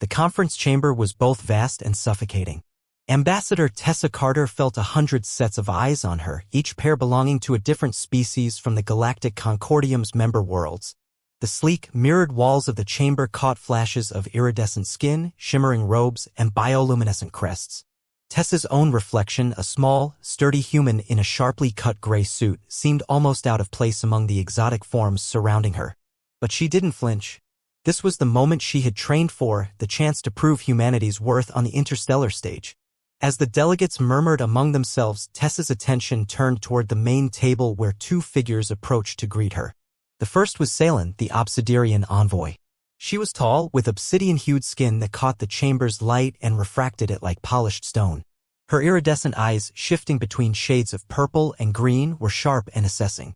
The conference chamber was both vast and suffocating. Ambassador Tessa Carter felt 100 sets of eyes on her, each pair belonging to a different species from the Galactic Concordium's member worlds. The sleek, mirrored walls of the chamber caught flashes of iridescent skin, shimmering robes, and bioluminescent crests. Tessa's own reflection, a small, sturdy human in a sharply cut gray suit, seemed almost out of place among the exotic forms surrounding her. But she didn't flinch. This was the moment she had trained for, the chance to prove humanity's worth on the interstellar stage. As the delegates murmured among themselves, Tessa's attention turned toward the main table where two figures approached to greet her. The first was Salen, the Obsidian envoy. She was tall, with obsidian-hued skin that caught the chamber's light and refracted it like polished stone. Her iridescent eyes, shifting between shades of purple and green, were sharp and assessing.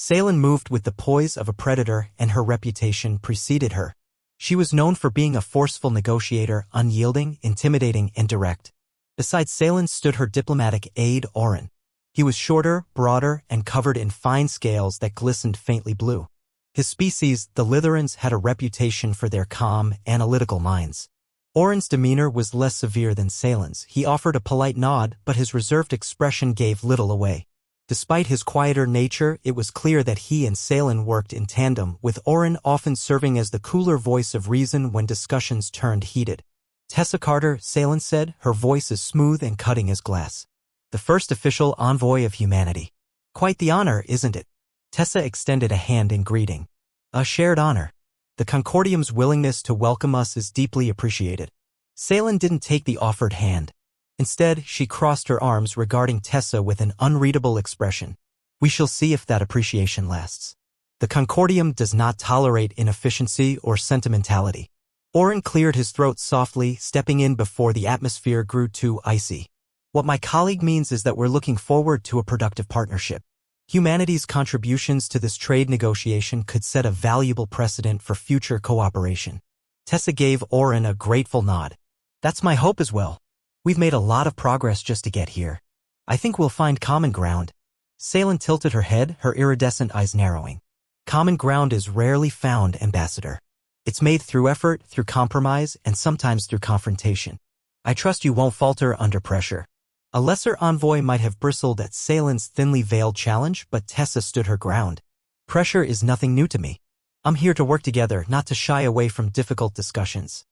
Salen moved with the poise of a predator, and her reputation preceded her. She was known for being a forceful negotiator, unyielding, intimidating, and direct. Beside Salen stood her diplomatic aide, Orin. He was shorter, broader, and covered in fine scales that glistened faintly blue. His species, the Litherans, had a reputation for their calm, analytical minds. Orin's demeanor was less severe than Salen's. He offered a polite nod, but his reserved expression gave little away. Despite his quieter nature, it was clear that he and Salen worked in tandem, with Orin often serving as the cooler voice of reason when discussions turned heated. Tessa Carter, Salen said, her voice as smooth and cutting as glass. The first official envoy of humanity. Quite the honor, isn't it? Tessa extended a hand in greeting. A shared honor. The Concordium's willingness to welcome us is deeply appreciated. Salen didn't take the offered hand. Instead, she crossed her arms regarding Tessa with an unreadable expression. We shall see if that appreciation lasts. The Concordium does not tolerate inefficiency or sentimentality. Orin cleared his throat softly, stepping in before the atmosphere grew too icy. What my colleague means is that we're looking forward to a productive partnership. Humanity's contributions to this trade negotiation could set a valuable precedent for future cooperation. Tessa gave Orin a grateful nod. That's my hope as well. We've made a lot of progress just to get here. I think we'll find common ground. Salen tilted her head, her iridescent eyes narrowing. Common ground is rarely found, Ambassador. It's made through effort, through compromise, and sometimes through confrontation. I trust you won't falter under pressure. A lesser envoy might have bristled at Salen's thinly veiled challenge, but Tessa stood her ground. Pressure is nothing new to me. I'm here to work together, not to shy away from difficult discussions.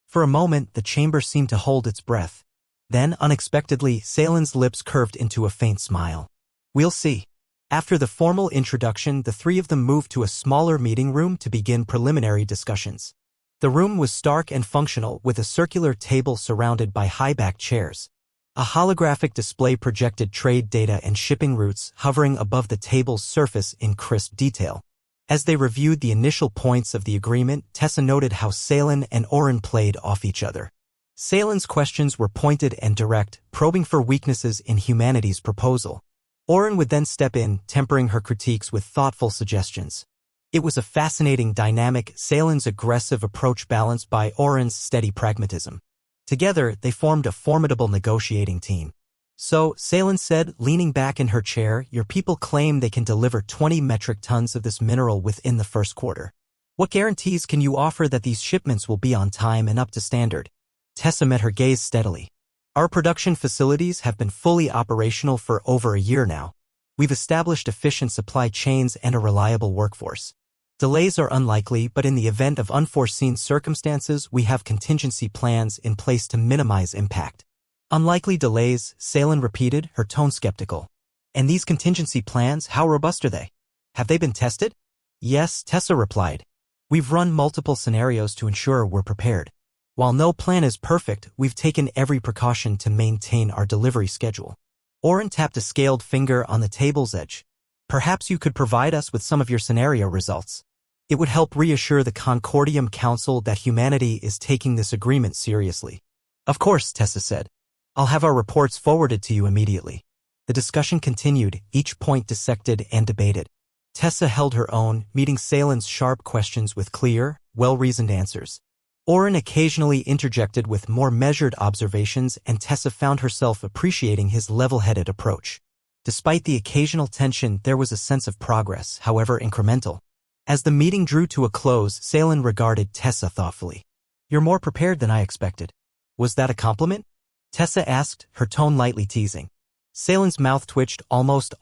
For a moment, the chamber seemed to hold its breath. Then, unexpectedly, Salen's lips curved into a faint smile. We'll see. After the formal introduction, the three of them moved to a smaller meeting room to begin preliminary discussions. The room was stark and functional, with a circular table surrounded by high-backed chairs. A holographic display projected trade data and shipping routes hovering above the table's surface in crisp detail. As they reviewed the initial points of the agreement, Tessa noted how Salen and Orin played off each other. Salen's questions were pointed and direct, probing for weaknesses in humanity's proposal. Orin would then step in, tempering her critiques with thoughtful suggestions. It was a fascinating dynamic, Salen's aggressive approach balanced by Orin's steady pragmatism. Together, they formed a formidable negotiating team. So, Salen said, leaning back in her chair, your people claim they can deliver 20 metric tons of this mineral within the first quarter. What guarantees can you offer that these shipments will be on time and up to standard? Tessa met her gaze steadily. Our production facilities have been fully operational for over a year now. We've established efficient supply chains and a reliable workforce. Delays are unlikely, but in the event of unforeseen circumstances, we have contingency plans in place to minimize impact. Unlikely delays, Salen repeated, her tone skeptical. And these contingency plans, how robust are they? Have they been tested? Yes, Tessa replied. We've run multiple scenarios to ensure we're prepared. While no plan is perfect, we've taken every precaution to maintain our delivery schedule. Orin tapped a scaled finger on the table's edge. Perhaps you could provide us with some of your scenario results. It would help reassure the Concordium Council that humanity is taking this agreement seriously. Of course, Tessa said. I'll have our reports forwarded to you immediately. The discussion continued, each point dissected and debated. Tessa held her own, meeting Salen's sharp questions with clear, well-reasoned answers. Orin occasionally interjected with more measured observations, and Tessa found herself appreciating his level-headed approach. Despite the occasional tension, there was a sense of progress, however incremental. As the meeting drew to a close, Salen regarded Tessa thoughtfully. You're more prepared than I expected. Was that a compliment? Tessa asked, her tone lightly teasing. Salen's mouth twitched, almost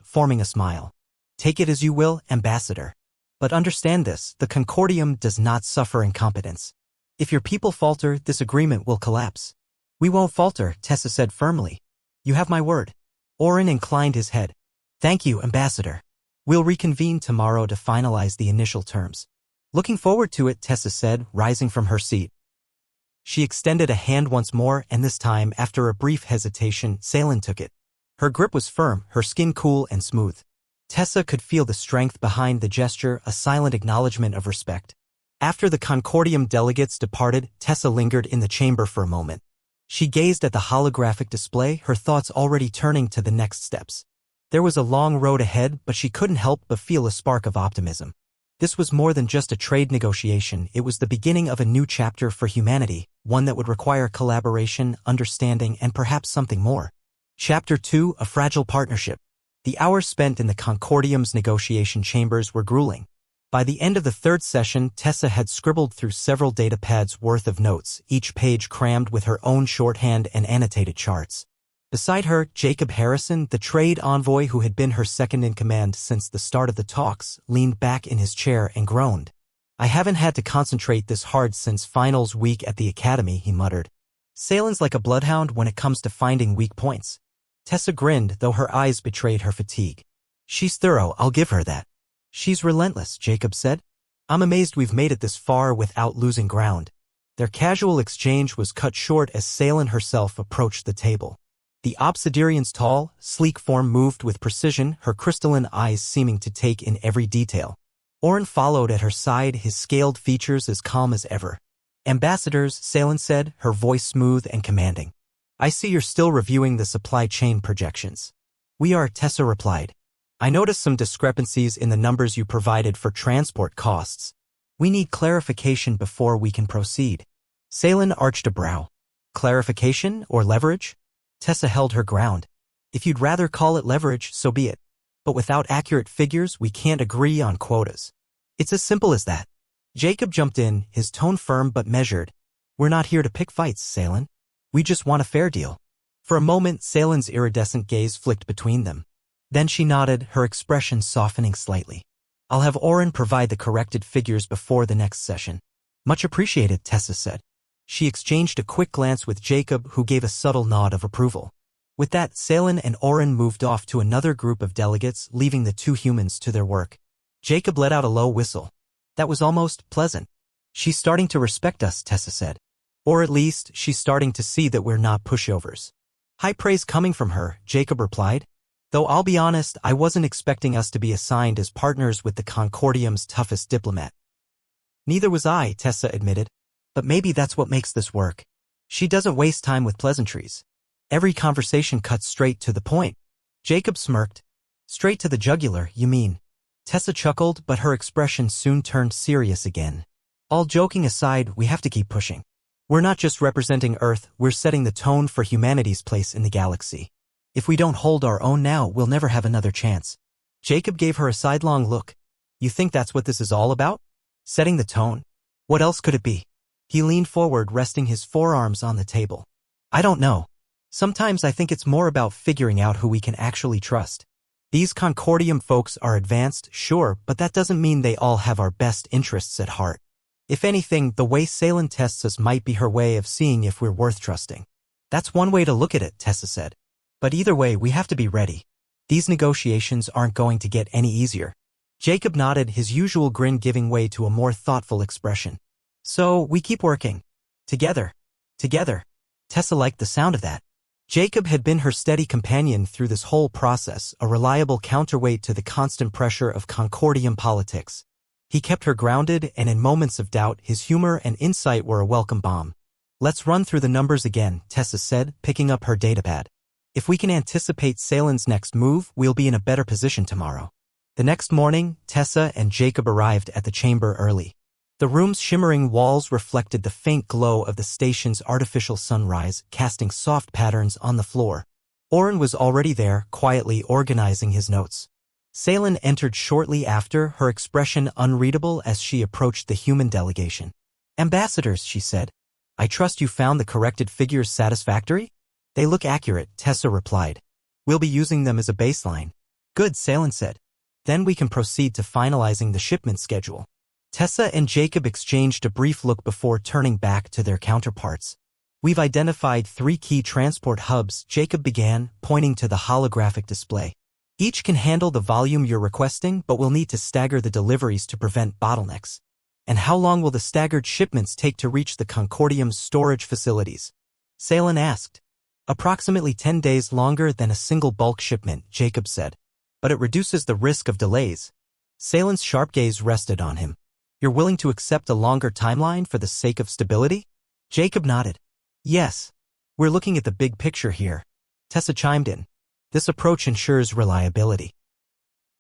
forming a smile. Take it as you will, Ambassador. But understand this, the Concordium does not suffer incompetence. If your people falter, this agreement will collapse. We won't falter, Tessa said firmly. You have my word. Oren inclined his head. Thank you, Ambassador. We'll reconvene tomorrow to finalize the initial terms. Looking forward to it, Tessa said, rising from her seat. She extended a hand once more, and this time, after a brief hesitation, Salen took it. Her grip was firm, her skin cool and smooth. Tessa could feel the strength behind the gesture, a silent acknowledgement of respect. After the Concordium delegates departed, Tessa lingered in the chamber for a moment. She gazed at the holographic display, her thoughts already turning to the next steps. There was a long road ahead, but she couldn't help but feel a spark of optimism. This was more than just a trade negotiation, it was the beginning of a new chapter for humanity, one that would require collaboration, understanding, and perhaps something more. Chapter 2, A Fragile Partnership. The hours spent in the Concordium's negotiation chambers were grueling. By the end of the third session, Tessa had scribbled through several data pads worth of notes, each page crammed with her own shorthand and annotated charts. Beside her, Jacob Harrison, the trade envoy who had been her second-in-command since the start of the talks, leaned back in his chair and groaned. I haven't had to concentrate this hard since finals week at the academy, he muttered. Salen's like a bloodhound when it comes to finding weak points. Tessa grinned, though her eyes betrayed her fatigue. She's thorough, I'll give her that. She's relentless, Jacob said. I'm amazed we've made it this far without losing ground. Their casual exchange was cut short as Salen herself approached the table. The obsidian's tall, sleek form moved with precision, her crystalline eyes seeming to take in every detail. Oren followed at her side, his scaled features as calm as ever. Ambassadors, Salen said, her voice smooth and commanding. I see you're still reviewing the supply chain projections. We are, Tessa replied. I noticed some discrepancies in the numbers you provided for transport costs. We need clarification before we can proceed. Salen arched a brow. Clarification or leverage? Tessa held her ground. If you'd rather call it leverage, so be it. But without accurate figures, we can't agree on quotas. It's as simple as that. Jacob jumped in, his tone firm but measured. We're not here to pick fights, Salen. We just want a fair deal. For a moment, Salen's iridescent gaze flicked between them. Then she nodded, her expression softening slightly. I'll have Oren provide the corrected figures before the next session. Much appreciated, Tessa said. She exchanged a quick glance with Jacob, who gave a subtle nod of approval. With that, Salen and Oren moved off to another group of delegates, leaving the two humans to their work. Jacob let out a low whistle. That was almost pleasant. She's starting to respect us, Tessa said. Or at least, she's starting to see that we're not pushovers. High praise coming from her, Jacob replied. Though I'll be honest, I wasn't expecting us to be assigned as partners with the Concordium's toughest diplomat. Neither was I, Tessa admitted. But maybe that's what makes this work. She doesn't waste time with pleasantries. Every conversation cuts straight to the point. Jacob smirked. Straight to the jugular, you mean? Tessa chuckled, but her expression soon turned serious again. All joking aside, we have to keep pushing. We're not just representing Earth, we're setting the tone for humanity's place in the galaxy. If we don't hold our own now, we'll never have another chance. Jacob gave her a sidelong look. You think that's what this is all about? Setting the tone? What else could it be? He leaned forward, resting his forearms on the table. I don't know. Sometimes I think it's more about figuring out who we can actually trust. These Concordium folks are advanced, sure, but that doesn't mean they all have our best interests at heart. If anything, the way Salen tests us might be her way of seeing if we're worth trusting. That's one way to look at it, Tessa said. But either way, we have to be ready. These negotiations aren't going to get any easier. Jacob nodded, his usual grin giving way to a more thoughtful expression. So, we keep working. Together. Together. Tessa liked the sound of that. Jacob had been her steady companion through this whole process, a reliable counterweight to the constant pressure of Concordium politics. He kept her grounded, and in moments of doubt, his humor and insight were a welcome balm. Let's run through the numbers again, Tessa said, picking up her datapad. If we can anticipate Salen's next move, we'll be in a better position tomorrow. The next morning, Tessa and Jacob arrived at the chamber early. The room's shimmering walls reflected the faint glow of the station's artificial sunrise, casting soft patterns on the floor. Oren was already there, quietly organizing his notes. Salen entered shortly after, her expression unreadable as she approached the human delegation. Ambassadors, she said. I trust you found the corrected figures satisfactory? They look accurate, Tessa replied. We'll be using them as a baseline. Good, Salen said. Then we can proceed to finalizing the shipment schedule. Tessa and Jacob exchanged a brief look before turning back to their counterparts. We've identified 3 key transport hubs, Jacob began, pointing to the holographic display. Each can handle the volume you're requesting, but we'll need to stagger the deliveries to prevent bottlenecks. And how long will the staggered shipments take to reach the Concordium's storage facilities? Salen asked. Approximately 10 days longer than a single bulk shipment, Jacob said. But it reduces the risk of delays. Salen's sharp gaze rested on him. You're willing to accept a longer timeline for the sake of stability? Jacob nodded. Yes. We're looking at the big picture here. Tessa chimed in. This approach ensures reliability.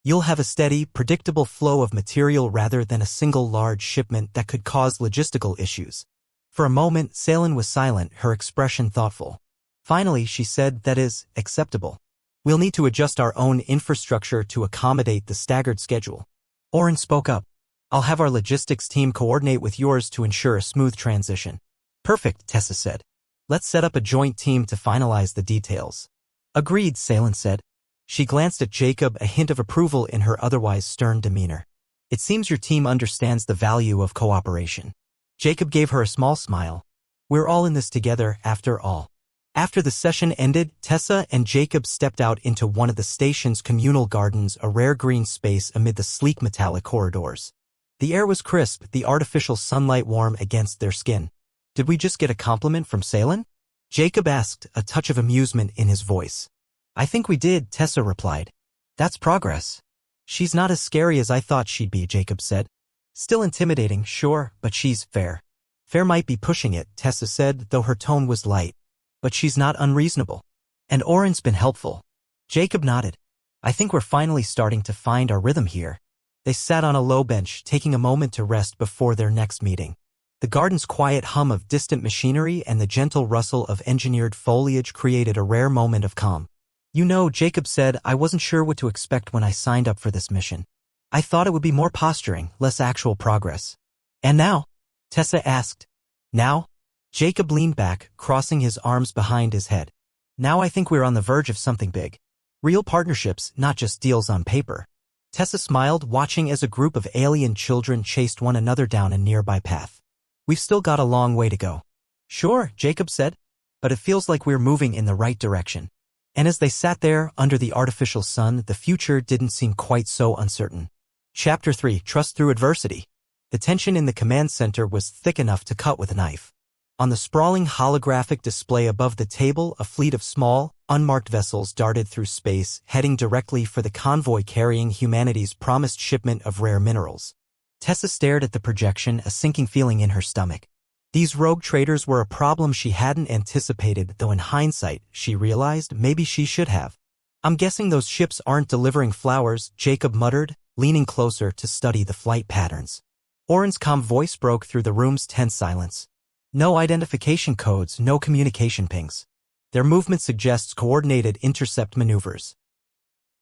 You'll have a steady, predictable flow of material rather than a single large shipment that could cause logistical issues. For a moment, Salen was silent, her expression thoughtful. Finally, she said, that is acceptable. We'll need to adjust our own infrastructure to accommodate the staggered schedule. Oren spoke up. I'll have our logistics team coordinate with yours to ensure a smooth transition. Perfect, Tessa said. Let's set up a joint team to finalize the details. Agreed, Salen said. She glanced at Jacob, a hint of approval in her otherwise stern demeanor. It seems your team understands the value of cooperation. Jacob gave her a small smile. We're all in this together, after all. After the session ended, Tessa and Jacob stepped out into one of the station's communal gardens, a rare green space amid the sleek metallic corridors. The air was crisp, the artificial sunlight warm against their skin. Did we just get a compliment from Salen? Jacob asked, a touch of amusement in his voice. I think we did, Tessa replied. That's progress. She's not as scary as I thought she'd be, Jacob said. Still intimidating, sure, but she's fair. Fair might be pushing it, Tessa said, though her tone was light. But she's not unreasonable. And Oren's been helpful. Jacob nodded. I think we're finally starting to find our rhythm here. They sat on a low bench, taking a moment to rest before their next meeting. The garden's quiet hum of distant machinery and the gentle rustle of engineered foliage created a rare moment of calm. You know, Jacob said, I wasn't sure what to expect when I signed up for this mission. I thought it would be more posturing, less actual progress. And now? Tessa asked. Now? Jacob leaned back, crossing his arms behind his head. Now I think we're on the verge of something big. Real partnerships, not just deals on paper. Tessa smiled, watching as a group of alien children chased one another down a nearby path. We've still got a long way to go. Sure, Jacob said, but it feels like we're moving in the right direction. And as they sat there, under the artificial sun, the future didn't seem quite so uncertain. Chapter 3, Trust Through Adversity. The tension in the command center was thick enough to cut with a knife. On the sprawling holographic display above the table, a fleet of small, unmarked vessels darted through space, heading directly for the convoy carrying humanity's promised shipment of rare minerals. Tessa stared at the projection, a sinking feeling in her stomach. These rogue traders were a problem she hadn't anticipated, though in hindsight, she realized maybe she should have. I'm guessing those ships aren't delivering flowers, Jacob muttered, leaning closer to study the flight patterns. Oren's calm voice broke through the room's tense silence. No identification codes, no communication pings. Their movement suggests coordinated intercept maneuvers.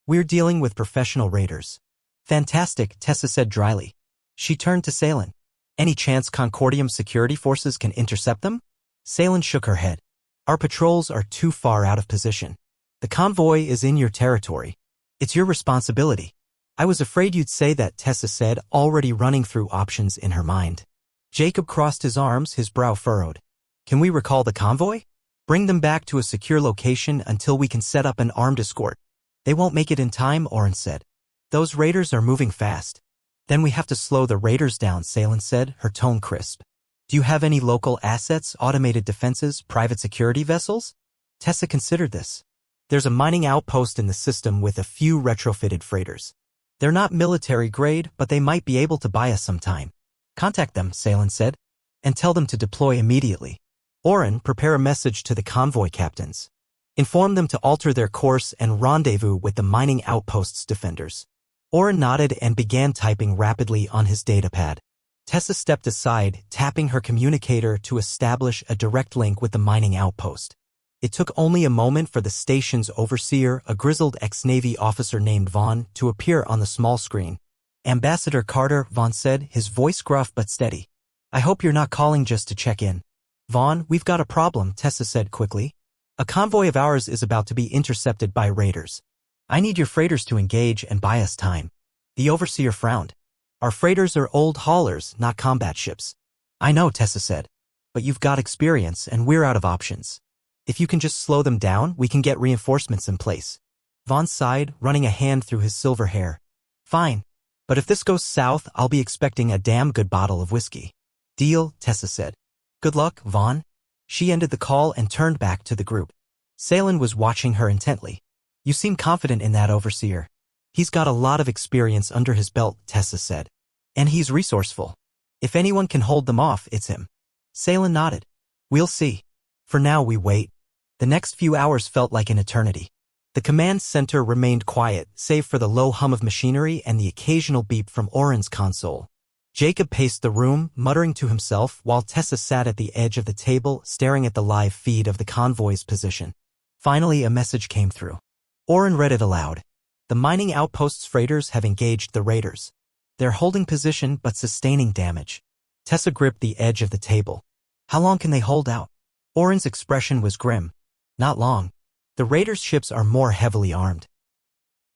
We're dealing with professional raiders. Fantastic, Tessa said dryly. She turned to Salen. Any chance Concordium security forces can intercept them? Salen shook her head. Our patrols are too far out of position. The convoy is in your territory. It's your responsibility. I was afraid you'd say that, Tessa said, already running through options in her mind. Jacob crossed his arms, his brow furrowed. Can we recall the convoy? Bring them back to a secure location until we can set up an armed escort. They won't make it in time, Oren said. Those raiders are moving fast. Then we have to slow the raiders down, Salen said, her tone crisp. Do you have any local assets, automated defenses, private security vessels? Tessa considered this. There's a mining outpost in the system with a few retrofitted freighters. They're not military grade, but they might be able to buy us some time. Contact them, Salen said, and tell them to deploy immediately. Oren, prepare a message to the convoy captains. Inform them to alter their course and rendezvous with the mining outpost's defenders. Oren nodded and began typing rapidly on his datapad. Tessa stepped aside, tapping her communicator to establish a direct link with the mining outpost. It took only a moment for the station's overseer, a grizzled ex-Navy officer named Vaughn, to appear on the small screen. Ambassador Carter, Vaughn said, his voice gruff but steady. I hope you're not calling just to check in. Vaughn, we've got a problem, Tessa said quickly. A convoy of ours is about to be intercepted by raiders. I need your freighters to engage and buy us time. The overseer frowned. Our freighters are old haulers, not combat ships. I know, Tessa said. But you've got experience and we're out of options. If you can just slow them down, we can get reinforcements in place. Vaughn sighed, running a hand through his silver hair. Fine. But if this goes south, I'll be expecting a damn good bottle of whiskey. Deal, Tessa said. Good luck, Vaughn. She ended the call and turned back to the group. Salen was watching her intently. You seem confident in that overseer. He's got a lot of experience under his belt, Tessa said. And he's resourceful. If anyone can hold them off, it's him. Salen nodded. We'll see. For now, we wait. The next few hours felt like an eternity. The command center remained quiet, save for the low hum of machinery and the occasional beep from Oren's console. Jacob paced the room, muttering to himself, while Tessa sat at the edge of the table, staring at the live feed of the convoy's position. Finally, a message came through. Oren read it aloud. The mining outpost's freighters have engaged the raiders. They're holding position but sustaining damage. Tessa gripped the edge of the table. How long can they hold out? Oren's expression was grim. Not long. The raiders' ships are more heavily armed.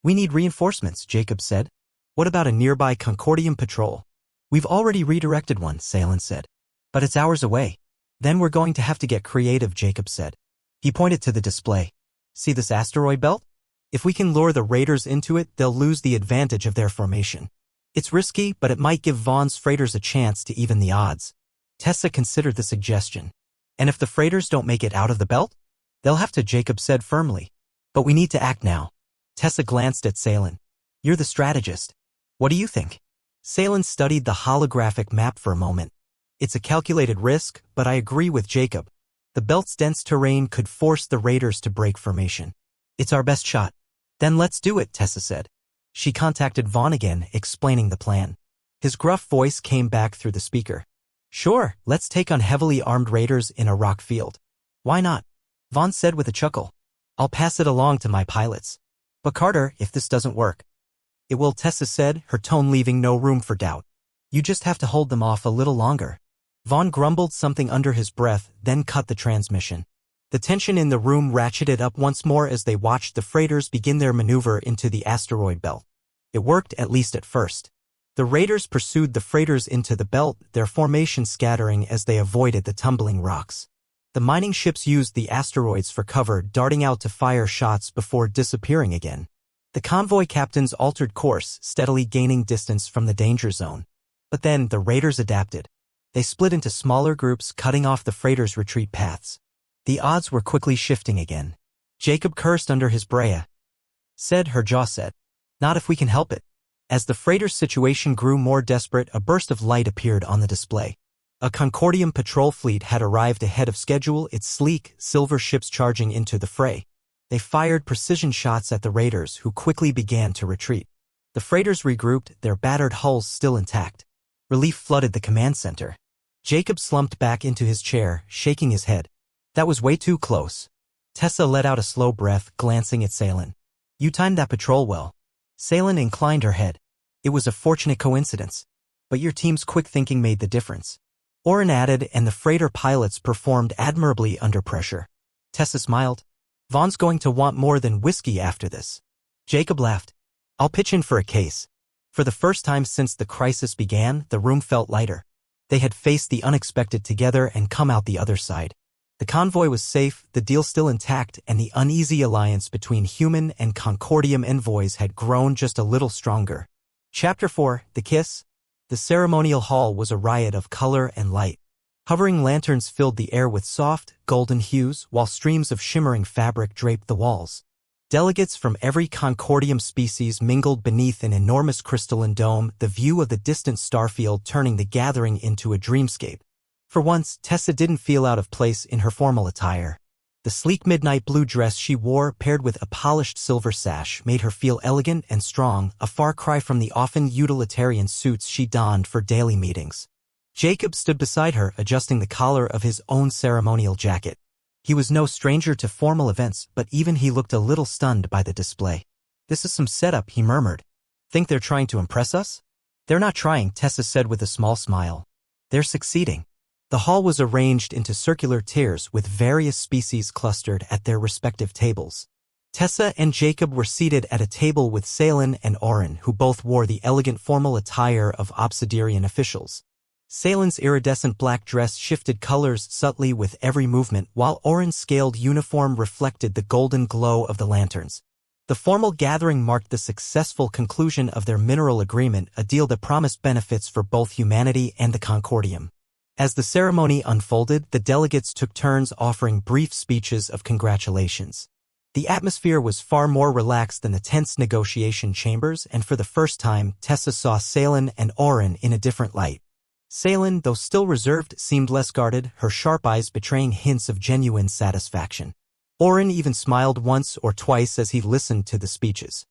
We need reinforcements, Jacob said. What about a nearby Concordium patrol? We've already redirected one, Salen said. But it's hours away. Then we're going to have to get creative, Jacob said. He pointed to the display. See this asteroid belt? If we can lure the raiders into it, they'll lose the advantage of their formation. It's risky, but it might give Vaughn's freighters a chance to even the odds. Tessa considered the suggestion. And if the freighters don't make it out of the belt? They'll have to, Jacob said firmly. But we need to act now. Tessa glanced at Salen. You're the strategist. What do you think? Salen studied the holographic map for a moment. It's a calculated risk, but I agree with Jacob. The belt's dense terrain could force the raiders to break formation. It's our best shot. Then let's do it, Tessa said. She contacted Vaughn again, explaining the plan. His gruff voice came back through the speaker. Sure, let's take on heavily armed raiders in a rock field. Why not? Vaughn said with a chuckle. I'll pass it along to my pilots. But Carter, if this doesn't work. It will, Tessa said, her tone leaving no room for doubt. You just have to hold them off a little longer. Vaughn grumbled something under his breath, then cut the transmission. The tension in the room ratcheted up once more as they watched the freighters begin their maneuver into the asteroid belt. It worked, at least at first. The raiders pursued the freighters into the belt, their formation scattering as they avoided the tumbling rocks. The mining ships used the asteroids for cover, darting out to fire shots before disappearing again. The convoy captains altered course, steadily gaining distance from the danger zone. But then the raiders adapted. They split into smaller groups, cutting off the freighters' retreat paths. The odds were quickly shifting again. Jacob cursed under his breath. Her jaw set. Not if we can help it. As the freighter's situation grew more desperate, a burst of light appeared on the display. A Concordium patrol fleet had arrived ahead of schedule, its sleek, silver ships charging into the fray. They fired precision shots at the raiders, who quickly began to retreat. The freighters regrouped, their battered hulls still intact. Relief flooded the command center. Jacob slumped back into his chair, shaking his head. That was way too close. Tessa let out a slow breath, glancing at Salen. You timed that patrol well. Salen inclined her head. It was a fortunate coincidence. But your team's quick thinking made the difference. Oren added, and the freighter pilots performed admirably under pressure. Tessa smiled. Vaughn's going to want more than whiskey after this. Jacob laughed. I'll pitch in for a case. For the first time since the crisis began, the room felt lighter. They had faced the unexpected together and come out the other side. The convoy was safe, the deal still intact, and the uneasy alliance between human and Concordium envoys had grown just a little stronger. Chapter 4, The Kiss. The ceremonial hall was a riot of color and light. Hovering lanterns filled the air with soft, golden hues, while streams of shimmering fabric draped the walls. Delegates from every Concordium species mingled beneath an enormous crystalline dome, the view of the distant starfield turning the gathering into a dreamscape. For once, Tessa didn't feel out of place in her formal attire. The sleek midnight blue dress she wore, paired with a polished silver sash, made her feel elegant and strong, a far cry from the often utilitarian suits she donned for daily meetings. Jacob stood beside her, adjusting the collar of his own ceremonial jacket. He was no stranger to formal events, but even he looked a little stunned by the display. This is some setup, he murmured. Think they're trying to impress us? They're not trying, Tessa said with a small smile. They're succeeding. The hall was arranged into circular tiers with various species clustered at their respective tables. Tessa and Jacob were seated at a table with Salen and Oren, who both wore the elegant formal attire of Obsidian officials. Salen's iridescent black dress shifted colors subtly with every movement, while Oren's scaled uniform reflected the golden glow of the lanterns. The formal gathering marked the successful conclusion of their mineral agreement, a deal that promised benefits for both humanity and the Concordium. As the ceremony unfolded, the delegates took turns offering brief speeches of congratulations. The atmosphere was far more relaxed than the tense negotiation chambers, and for the first time, Tessa saw Salen and Oren in a different light. Salen, though still reserved, seemed less guarded, her sharp eyes betraying hints of genuine satisfaction. Oren even smiled once or twice as he listened to the speeches.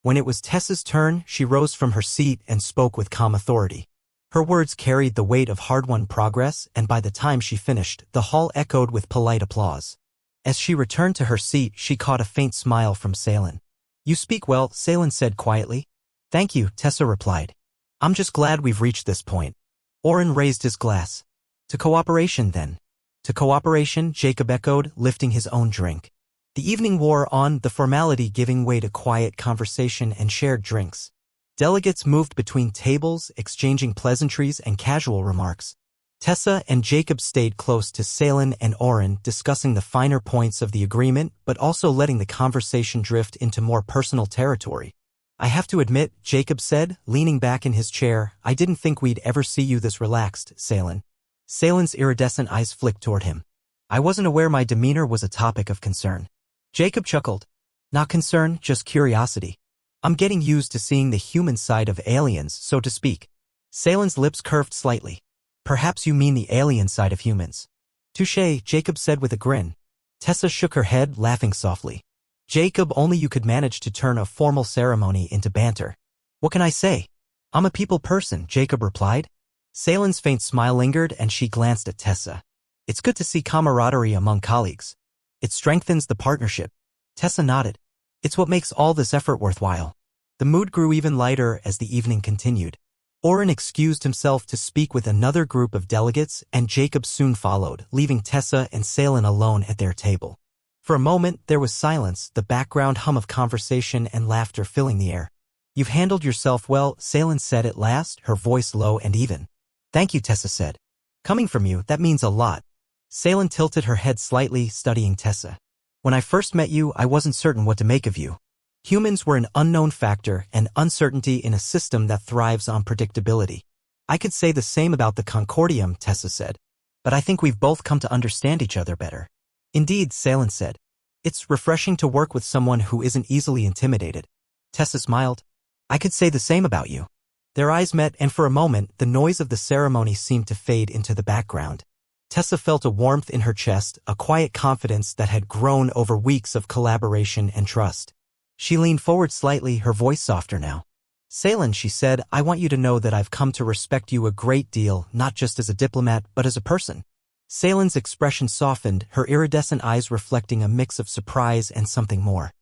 When it was Tessa's turn, she rose from her seat and spoke with calm authority. Her words carried the weight of hard-won progress, and by the time she finished, the hall echoed with polite applause. As she returned to her seat, she caught a faint smile from Salen. "You speak well," Salen said quietly. "Thank you," Tessa replied. "I'm just glad we've reached this point." Oren raised his glass. "To cooperation, then." "To cooperation," Jacob echoed, lifting his own drink. The evening wore on, the formality giving way to quiet conversation and shared drinks. Delegates moved between tables, exchanging pleasantries and casual remarks. Tessa and Jacob stayed close to Salen and Oren, discussing the finer points of the agreement, but also letting the conversation drift into more personal territory. "I have to admit," Jacob said, leaning back in his chair, "I didn't think we'd ever see you this relaxed, Salen." Salen's iridescent eyes flicked toward him. "I wasn't aware my demeanor was a topic of concern." Jacob chuckled. "Not concern, just curiosity. I'm getting used to seeing the human side of aliens, so to speak." Salen's lips curved slightly. "Perhaps you mean the alien side of humans." "Touché," Jacob said with a grin. Tessa shook her head, laughing softly. "Jacob, only you could manage to turn a formal ceremony into banter." "What can I say? I'm a people person," Jacob replied. Salen's faint smile lingered, and she glanced at Tessa. "It's good to see camaraderie among colleagues. It strengthens the partnership." Tessa nodded. "It's what makes all this effort worthwhile." The mood grew even lighter as the evening continued. Oren excused himself to speak with another group of delegates, and Jacob soon followed, leaving Tessa and Salen alone at their table. For a moment, there was silence, the background hum of conversation and laughter filling the air. "You've handled yourself well," Salen said at last, her voice low and even. "Thank you," Tessa said. "Coming from you, that means a lot." Salen tilted her head slightly, studying Tessa. "When I first met you, I wasn't certain what to make of you. Humans were an unknown factor, and uncertainty in a system that thrives on predictability. I could say the same about the Concordium," Tessa said. "But I think we've both come to understand each other better." "Indeed," Salen said. "It's refreshing to work with someone who isn't easily intimidated." Tessa smiled. "I could say the same about you." Their eyes met, and for a moment, the noise of the ceremony seemed to fade into the background. Tessa felt a warmth in her chest, a quiet confidence that had grown over weeks of collaboration and trust. She leaned forward slightly, her voice softer now. "Salen," she said, "I want you to know that I've come to respect you a great deal, not just as a diplomat, but as a person." Salen's expression softened, her iridescent eyes reflecting a mix of surprise and something more.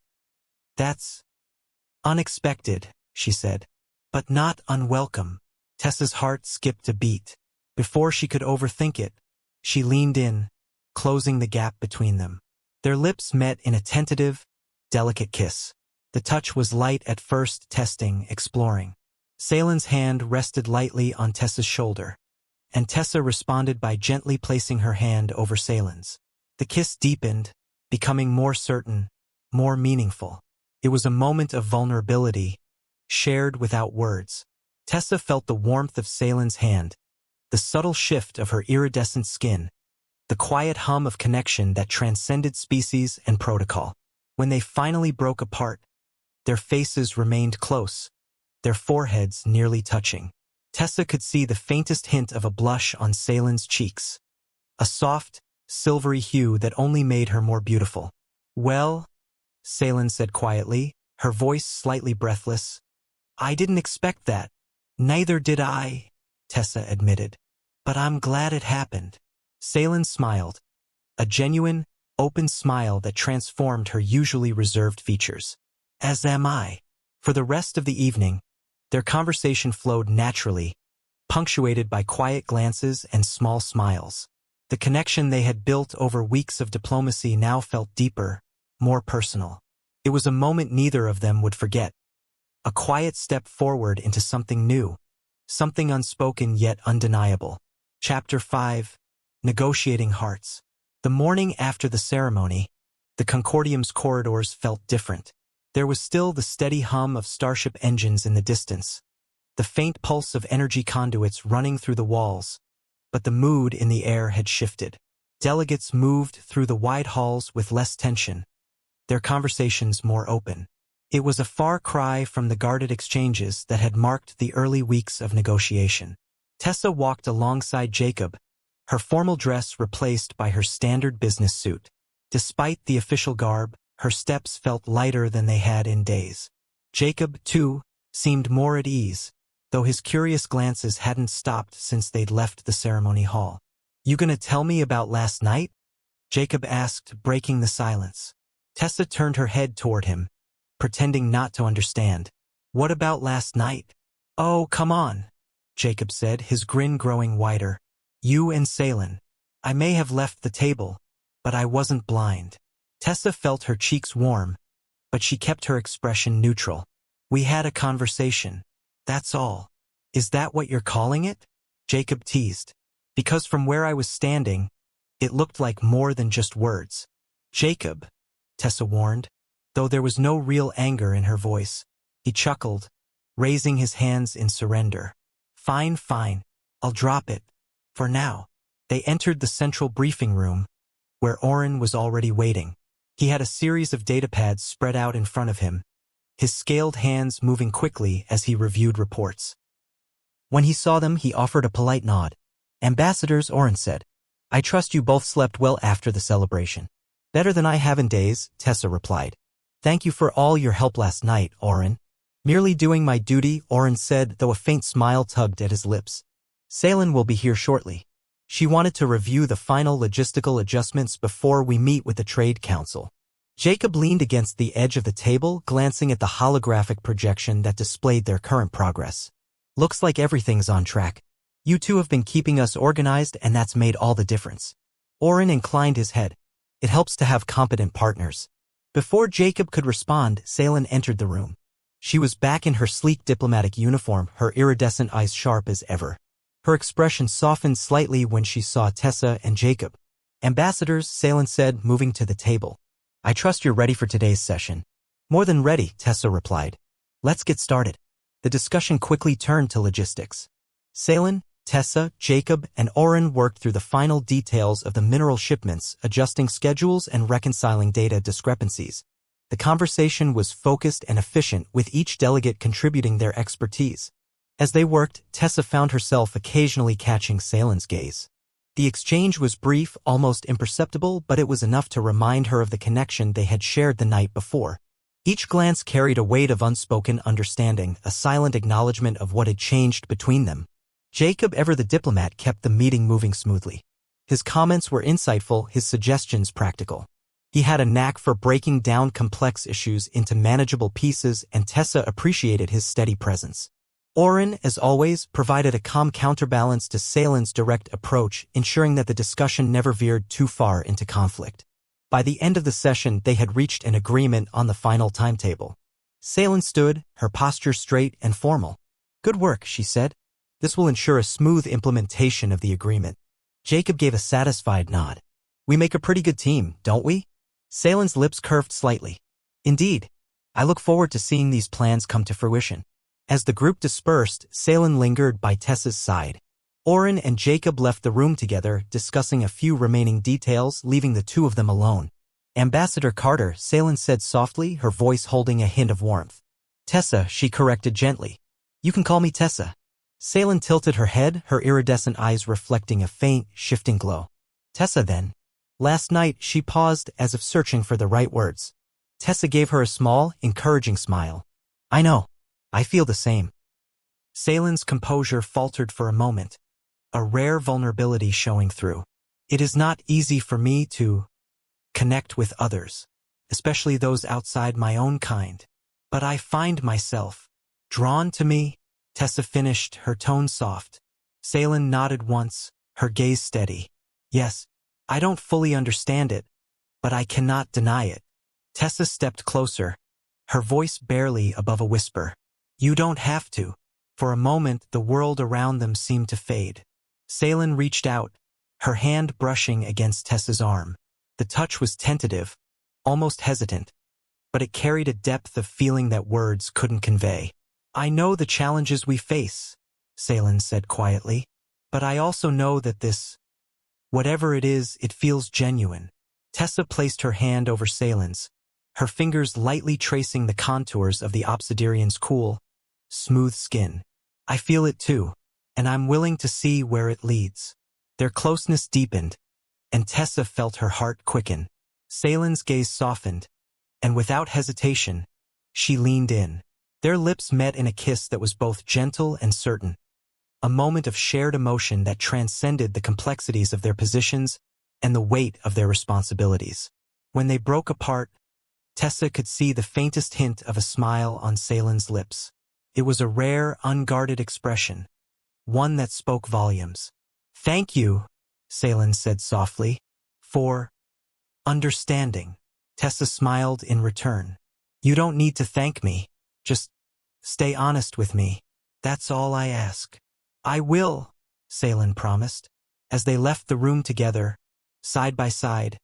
"That's unexpected," she said, "but not unwelcome." Tessa's heart skipped a beat. Before she could overthink it, she leaned in, closing the gap between them. Their lips met in a tentative, delicate kiss. The touch was light at first, testing, exploring. Salen's hand rested lightly on Tessa's shoulder, and Tessa responded by gently placing her hand over Salen's. The kiss deepened, becoming more certain, more meaningful. It was a moment of vulnerability, shared without words. Tessa felt the warmth of Salen's hand, the subtle shift of her iridescent skin, the quiet hum of connection that transcended species and protocol. When they finally broke apart, their faces remained close, their foreheads nearly touching. Tessa could see the faintest hint of a blush on Salen's cheeks, a soft, silvery hue that only made her more beautiful. "Well," Salen said quietly, her voice slightly breathless, "I didn't expect that." "Neither did I," Tessa admitted. "But I'm glad it happened." Salen smiled, a genuine, open smile that transformed her usually reserved features. "As am I." For the rest of the evening, their conversation flowed naturally, punctuated by quiet glances and small smiles. The connection they had built over weeks of diplomacy now felt deeper, more personal. It was a moment neither of them would forget. A quiet step forward into something new, something unspoken yet undeniable. Chapter 5. Negotiating Hearts. The morning after the ceremony, the Concordium's corridors felt different. There was still the steady hum of starship engines in the distance, the faint pulse of energy conduits running through the walls, but the mood in the air had shifted. Delegates moved through the wide halls with less tension, their conversations more open. It was a far cry from the guarded exchanges that had marked the early weeks of negotiation. Tessa walked alongside Jacob, her formal dress replaced by her standard business suit. Despite the official garb, her steps felt lighter than they had in days. Jacob, too, seemed more at ease, though his curious glances hadn't stopped since they'd left the ceremony hall. "You gonna tell me about last night?" Jacob asked, breaking the silence. Tessa turned her head toward him, pretending not to understand. "What about last night?" "Oh, come on," Jacob said, his grin growing wider. "You and Salen. I may have left the table, but I wasn't blind." Tessa felt her cheeks warm, but she kept her expression neutral. "We had a conversation. That's all." "Is that what you're calling it?" Jacob teased. "Because from where I was standing, it looked like more than just words." "Jacob," Tessa warned, though there was no real anger in her voice. He chuckled, raising his hands in surrender. "Fine, fine. I'll drop it. For now." They entered the central briefing room, where Oren was already waiting. He had a series of datapads spread out in front of him, his scaled hands moving quickly as he reviewed reports. When he saw them, he offered a polite nod. "Ambassadors," Oren said, "I trust you both slept well after the celebration." "Better than I have in days," Tessa replied. "Thank you for all your help last night, Oren." "Merely doing my duty," Oren said, though a faint smile tugged at his lips. "Salen will be here shortly. She wanted to review the final logistical adjustments before we meet with the Trade Council." Jacob leaned against the edge of the table, glancing at the holographic projection that displayed their current progress. "Looks like everything's on track. You two have been keeping us organized, and that's made all the difference." Oren inclined his head. "It helps to have competent partners." Before Jacob could respond, Salen entered the room. She was back in her sleek diplomatic uniform, her iridescent eyes sharp as ever. Her expression softened slightly when she saw Tessa and Jacob. "Ambassadors," Salen said, moving to the table. "I trust you're ready for today's session." "More than ready," Tessa replied. "Let's get started." The discussion quickly turned to logistics. Salen, Tessa, Jacob, and Oren worked through the final details of the mineral shipments, adjusting schedules and reconciling data discrepancies. The conversation was focused and efficient, with each delegate contributing their expertise. As they worked, Tessa found herself occasionally catching Salen's gaze. The exchange was brief, almost imperceptible, but it was enough to remind her of the connection they had shared the night before. Each glance carried a weight of unspoken understanding, a silent acknowledgement of what had changed between them. Jacob, ever the diplomat, kept the meeting moving smoothly. His comments were insightful, his suggestions practical. He had a knack for breaking down complex issues into manageable pieces, and Tessa appreciated his steady presence. Oren, as always, provided a calm counterbalance to Salen's direct approach, ensuring that the discussion never veered too far into conflict. By the end of the session, they had reached an agreement on the final timetable. Salen stood, her posture straight and formal. "Good work," she said. "This will ensure a smooth implementation of the agreement." Jacob gave a satisfied nod. "We make a pretty good team, don't we?" Salen's lips curved slightly. "Indeed. I look forward to seeing these plans come to fruition." As the group dispersed, Salen lingered by Tessa's side. Oren and Jacob left the room together, discussing a few remaining details, leaving the two of them alone. "Ambassador Carter," Salen said softly, her voice holding a hint of warmth. "Tessa," she corrected gently. "You can call me Tessa." Salen tilted her head, her iridescent eyes reflecting a faint, shifting glow. "Tessa, then." Last night, she paused, as if searching for the right words. Tessa gave her a small, encouraging smile. "I know. I feel the same." Salen's composure faltered for a moment, a rare vulnerability showing through. "It is not easy for me to connect with others, especially those outside my own kind. But I find myself drawn to me." Tessa finished, her tone soft. Salen nodded once, her gaze steady. Yes, I don't fully understand it, but I cannot deny it. Tessa stepped closer, her voice barely above a whisper. You don't have to. For a moment, the world around them seemed to fade. Salen reached out, her hand brushing against Tessa's arm. The touch was tentative, almost hesitant, but it carried a depth of feeling that words couldn't convey. I know the challenges we face, Salen said quietly, but I also know that this, whatever it is, it feels genuine. Tessa placed her hand over Salen's, her fingers lightly tracing the contours of the obsidian's cool, smooth skin. I feel it too, and I'm willing to see where it leads. Their closeness deepened, and Tessa felt her heart quicken. Salen's gaze softened, and without hesitation, she leaned in. Their lips met in a kiss that was both gentle and certain, a moment of shared emotion that transcended the complexities of their positions and the weight of their responsibilities. When they broke apart, Tessa could see the faintest hint of a smile on Salen's lips. It was a rare, unguarded expression, one that spoke volumes. Thank you, Salen said softly, for understanding. Tessa smiled in return. You don't need to thank me. Just stay honest with me. That's all I ask. I will, Salen promised. As they left the room together, side by side,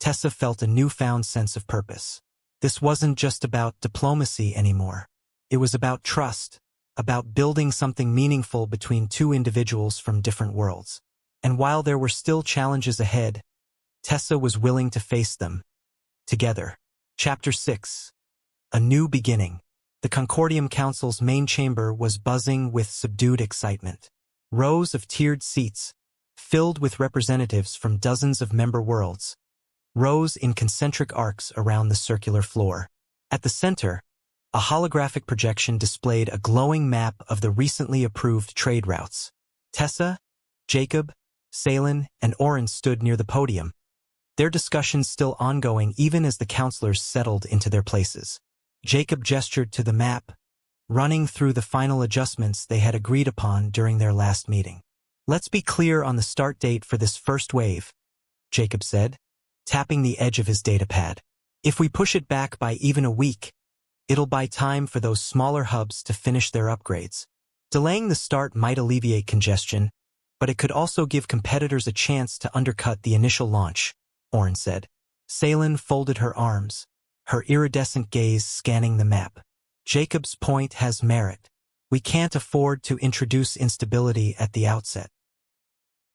Tessa felt a newfound sense of purpose. This wasn't just about diplomacy anymore. It was about trust, about building something meaningful between two individuals from different worlds. And while there were still challenges ahead, Tessa was willing to face them. Together. Chapter 6. A New Beginning. The Concordium Council's main chamber was buzzing with subdued excitement. Rows of tiered seats, filled with representatives from dozens of member worlds, rose in concentric arcs around the circular floor. At the center, a holographic projection displayed a glowing map of the recently approved trade routes. Tessa, Jacob, Salen, and Oren stood near the podium, their discussions still ongoing even as the counselors settled into their places. Jacob gestured to the map, running through the final adjustments they had agreed upon during their last meeting. Let's be clear on the start date for this first wave, Jacob said, tapping the edge of his datapad. If we push it back by even a week, it'll buy time for those smaller hubs to finish their upgrades. Delaying the start might alleviate congestion, but it could also give competitors a chance to undercut the initial launch, Oren said. Salen folded her arms, her iridescent gaze scanning the map. Jacob's point has merit. We can't afford to introduce instability at the outset.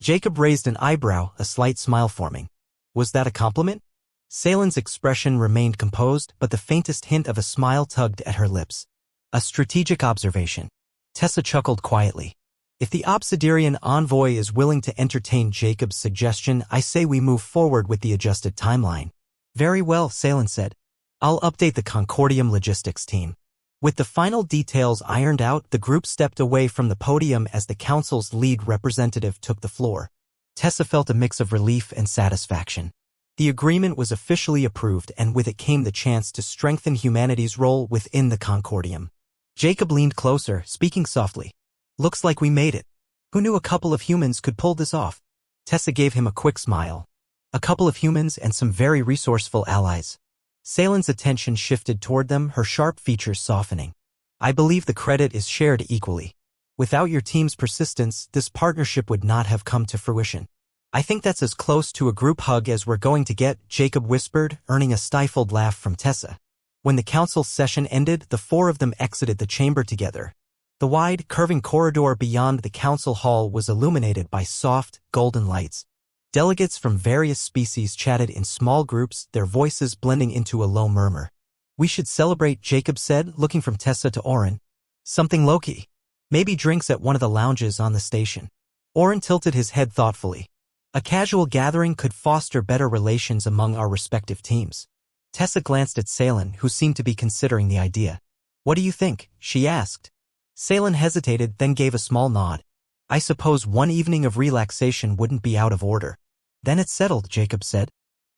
Jacob raised an eyebrow, a slight smile forming. Was that a compliment? Salen's expression remained composed, but the faintest hint of a smile tugged at her lips. A strategic observation. Tessa chuckled quietly. If the Obsidian envoy is willing to entertain Jacob's suggestion, I say we move forward with the adjusted timeline. Very well, Salen said. I'll update the Concordium logistics team. With the final details ironed out, the group stepped away from the podium as the council's lead representative took the floor. Tessa felt a mix of relief and satisfaction. The agreement was officially approved, and with it came the chance to strengthen humanity's role within the Concordium. Jacob leaned closer, speaking softly. Looks like we made it. Who knew a couple of humans could pull this off? Tessa gave him a quick smile. A couple of humans and some very resourceful allies. Salen's attention shifted toward them, her sharp features softening. I believe the credit is shared equally. Without your team's persistence, this partnership would not have come to fruition. I think that's as close to a group hug as we're going to get, Jacob whispered, earning a stifled laugh from Tessa. When the council session ended, the four of them exited the chamber together. The wide, curving corridor beyond the council hall was illuminated by soft, golden lights. Delegates from various species chatted in small groups, their voices blending into a low murmur. We should celebrate, Jacob said, looking from Tessa to Oren. Something low-key. Maybe drinks at one of the lounges on the station. Oren tilted his head thoughtfully. A casual gathering could foster better relations among our respective teams. Tessa glanced at Salen, who seemed to be considering the idea. What do you think? She asked. Salen hesitated, then gave a small nod. I suppose one evening of relaxation wouldn't be out of order. Then it's settled, Jacob said.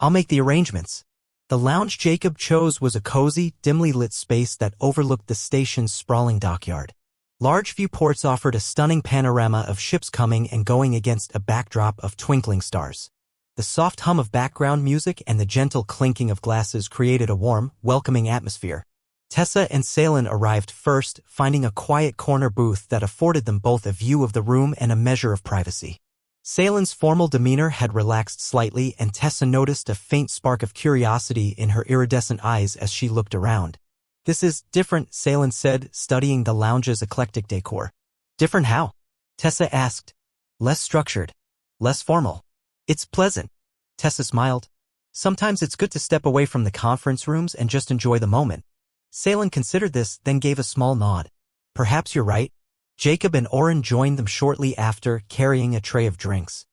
I'll make the arrangements. The lounge Jacob chose was a cozy, dimly lit space that overlooked the station's sprawling dockyard. Large viewports offered a stunning panorama of ships coming and going against a backdrop of twinkling stars. The soft hum of background music and the gentle clinking of glasses created a warm, welcoming atmosphere. Tessa and Salen arrived first, finding a quiet corner booth that afforded them both a view of the room and a measure of privacy. Salen's formal demeanor had relaxed slightly, and Tessa noticed a faint spark of curiosity in her iridescent eyes as she looked around. "This is different," Salen said, studying the lounge's eclectic decor. "Different how?" Tessa asked. "Less structured. Less formal. It's pleasant." Tessa smiled. "Sometimes it's good to step away from the conference rooms and just enjoy the moment." Salen considered this, then gave a small nod. "Perhaps you're right." Jacob and Oren joined them shortly after, carrying a tray of drinks.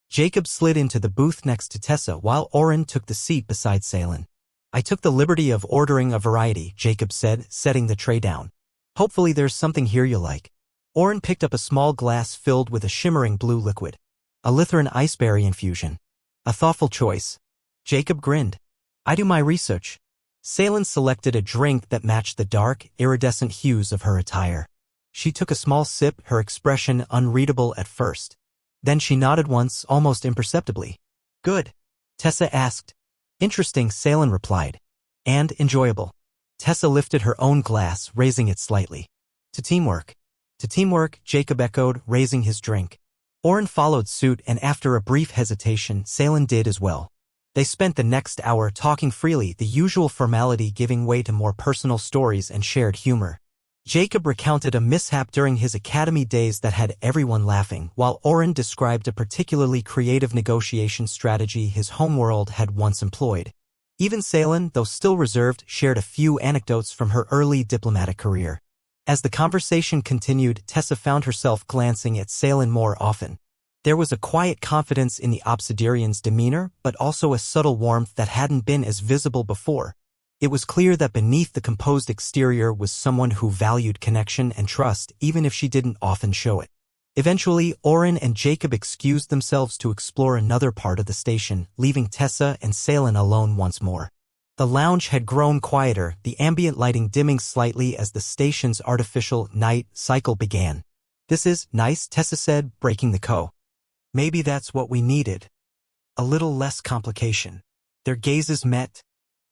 Jacob slid into the booth next to Tessa while Oren took the seat beside Salen. "I took the liberty of ordering a variety," Jacob said, setting the tray down. "Hopefully there's something here you'll like." Oren picked up a small glass filled with a shimmering blue liquid. "A Lytheran iceberry infusion." "A thoughtful choice." Jacob grinned. "I do my research." Salen selected a drink that matched the dark, iridescent hues of her attire. She took a small sip, her expression unreadable at first. Then she nodded once, almost imperceptibly. "Good?" Tessa asked. "Interesting," Salen replied. "And enjoyable." Tessa lifted her own glass, raising it slightly. "To teamwork." "To teamwork," Jacob echoed, raising his drink. Oren followed suit, and after a brief hesitation, Salen did as well. They spent the next hour talking freely, the usual formality giving way to more personal stories and shared humor. Jacob recounted a mishap during his academy days that had everyone laughing, while Oren described a particularly creative negotiation strategy his homeworld had once employed. Even Salen, though still reserved, shared a few anecdotes from her early diplomatic career. As the conversation continued, Tessa found herself glancing at Salen more often. There was a quiet confidence in the Obsidian's demeanor, but also a subtle warmth that hadn't been as visible before. It was clear that beneath the composed exterior was someone who valued connection and trust, even if she didn't often show it. Eventually, Oren and Jacob excused themselves to explore another part of the station, leaving Tessa and Salen alone once more. The lounge had grown quieter, the ambient lighting dimming slightly as the station's artificial night cycle began. "This is nice," Tessa said, breaking the co. "Maybe that's what we needed. A little less complication." Their gazes met,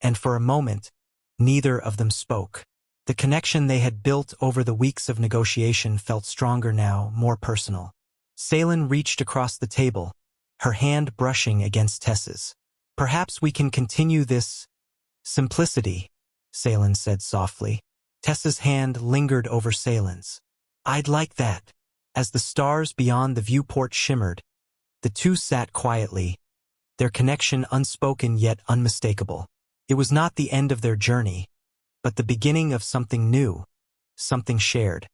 and for a moment, neither of them spoke. The connection they had built over the weeks of negotiation felt stronger now, more personal. Salen reached across the table, her hand brushing against Tessa's. "Perhaps we can continue this simplicity," Salen said softly. Tessa's hand lingered over Salen's. "I'd like that." As the stars beyond the viewport shimmered, the two sat quietly, their connection unspoken yet unmistakable. It was not the end of their journey, but the beginning of something new, something shared.